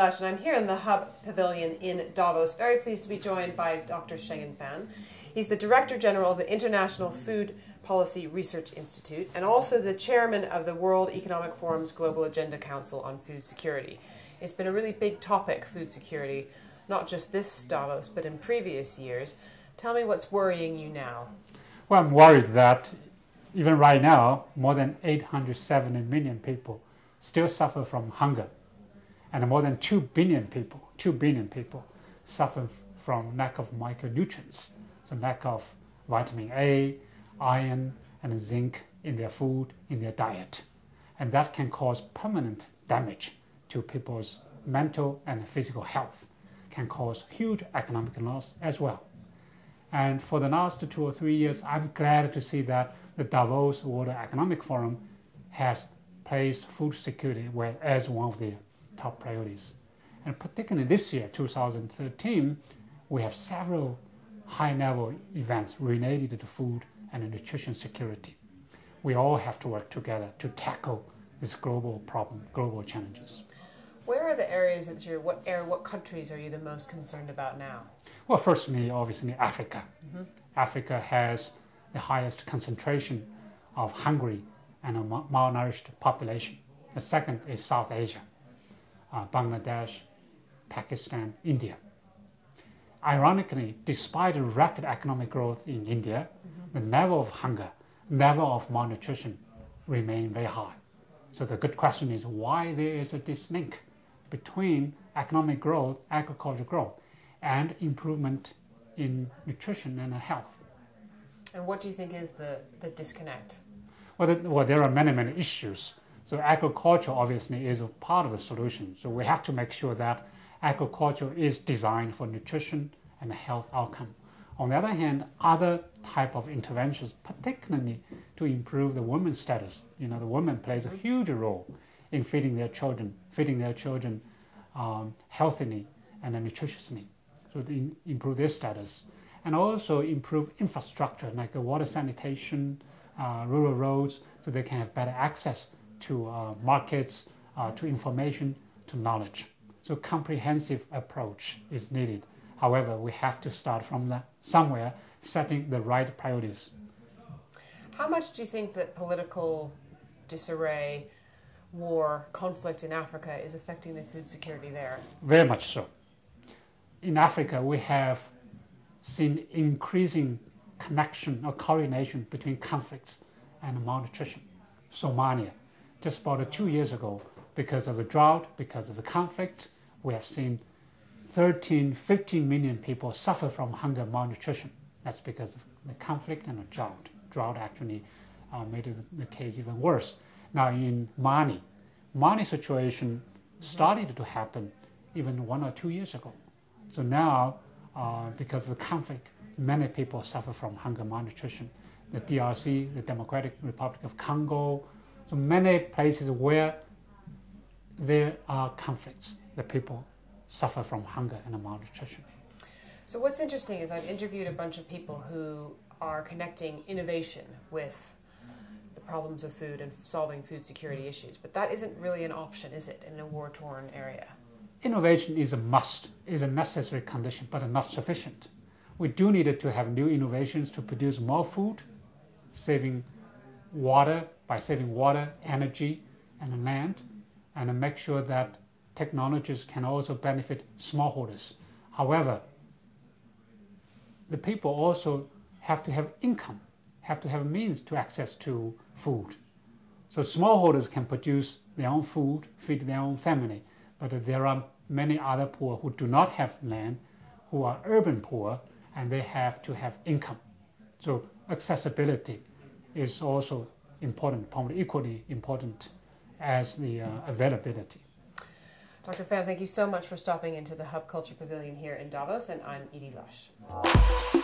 Lush, and I'm here in the Hub Pavilion in Davos. Very pleased to be joined by Dr. Shenggen Fan. He's the Director General of the International Food Policy Research Institute and also the Chairman of the World Economic Forum's Global Agenda Council on Food Security. It's been a really big topic, food security, not just this Davos, but in previous years. Tell me what's worrying you now. Well, I'm worried that even right now, more than 870 million people still suffer from hunger. And more than 2 billion people suffer from lack of micronutrients, so lack of vitamin A, iron, and zinc in their food, in their diet. And that can cause permanent damage to people's mental and physical health, can cause huge economic loss as well. And for the last 2 or 3 years, I'm glad to see that the Davos World Economic Forum has placed food security as one of the top priorities. And particularly this year, 2013, we have several high-level events related to food and nutrition security. We all have to work together to tackle this global problem, global challenges. Where are the areas that what countries are you the most concerned about now? Well, firstly, obviously, Africa. Africa has the highest concentration of hungry and malnourished population. The second is South Asia, Bangladesh, Pakistan, India. Ironically, despite rapid economic growth in India, the level of hunger, level of malnutrition remain very high. So the good question is why there is a dislink between economic growth, agricultural growth, and improvement in nutrition and health. And what do you think is the disconnect? Well, there are many issues. So agriculture obviously is a part of the solution. So we have to make sure that agriculture is designed for nutrition and health outcome. On the other hand, other type of interventions, particularly to improve the women's status. The woman plays a huge role in feeding their children healthily and nutritiously. So to improve their status. And also improve infrastructure like water sanitation, rural roads, so they can have better access to markets, to information, to knowledge. So comprehensive approach is needed. However, we have to start from somewhere, setting the right priorities. How much do you think that political disarray, war, conflict in Africa is affecting the food security there? Very much so. In Africa, we have seen increasing connection or correlation between conflicts and malnutrition. Somalia, just about 2 years ago, because of the drought, because of the conflict, we have seen 15 million people suffer from hunger malnutrition. That's because of the conflict and the drought. Drought actually made the case even worse. Now in Mali situation started to happen even 1 or 2 years ago. So now, because of the conflict, many people suffer from hunger malnutrition. The DRC, the Democratic Republic of Congo, so many places where there are conflicts, the people suffer from hunger and malnutrition. So what's interesting is I've interviewed a bunch of people who are connecting innovation with the problems of food and solving food security issues, but that isn't really an option, is it, in a war-torn area? Innovation is a must, is a necessary condition, but not sufficient. We do need to have new innovations to produce more food, saving water, by saving water, energy, and land, and make sure that technologies can also benefit smallholders. However, the people also have to have income, have to have means to access to food. So smallholders can produce their own food, feed their own family, but there are many other poor who do not have land, who are urban poor, and they have to have income. So accessibility is also important, probably equally important as the availability. Dr. Fan, thank you so much for stopping into the Hub Culture Pavilion here in Davos, and I'm Edie Lush.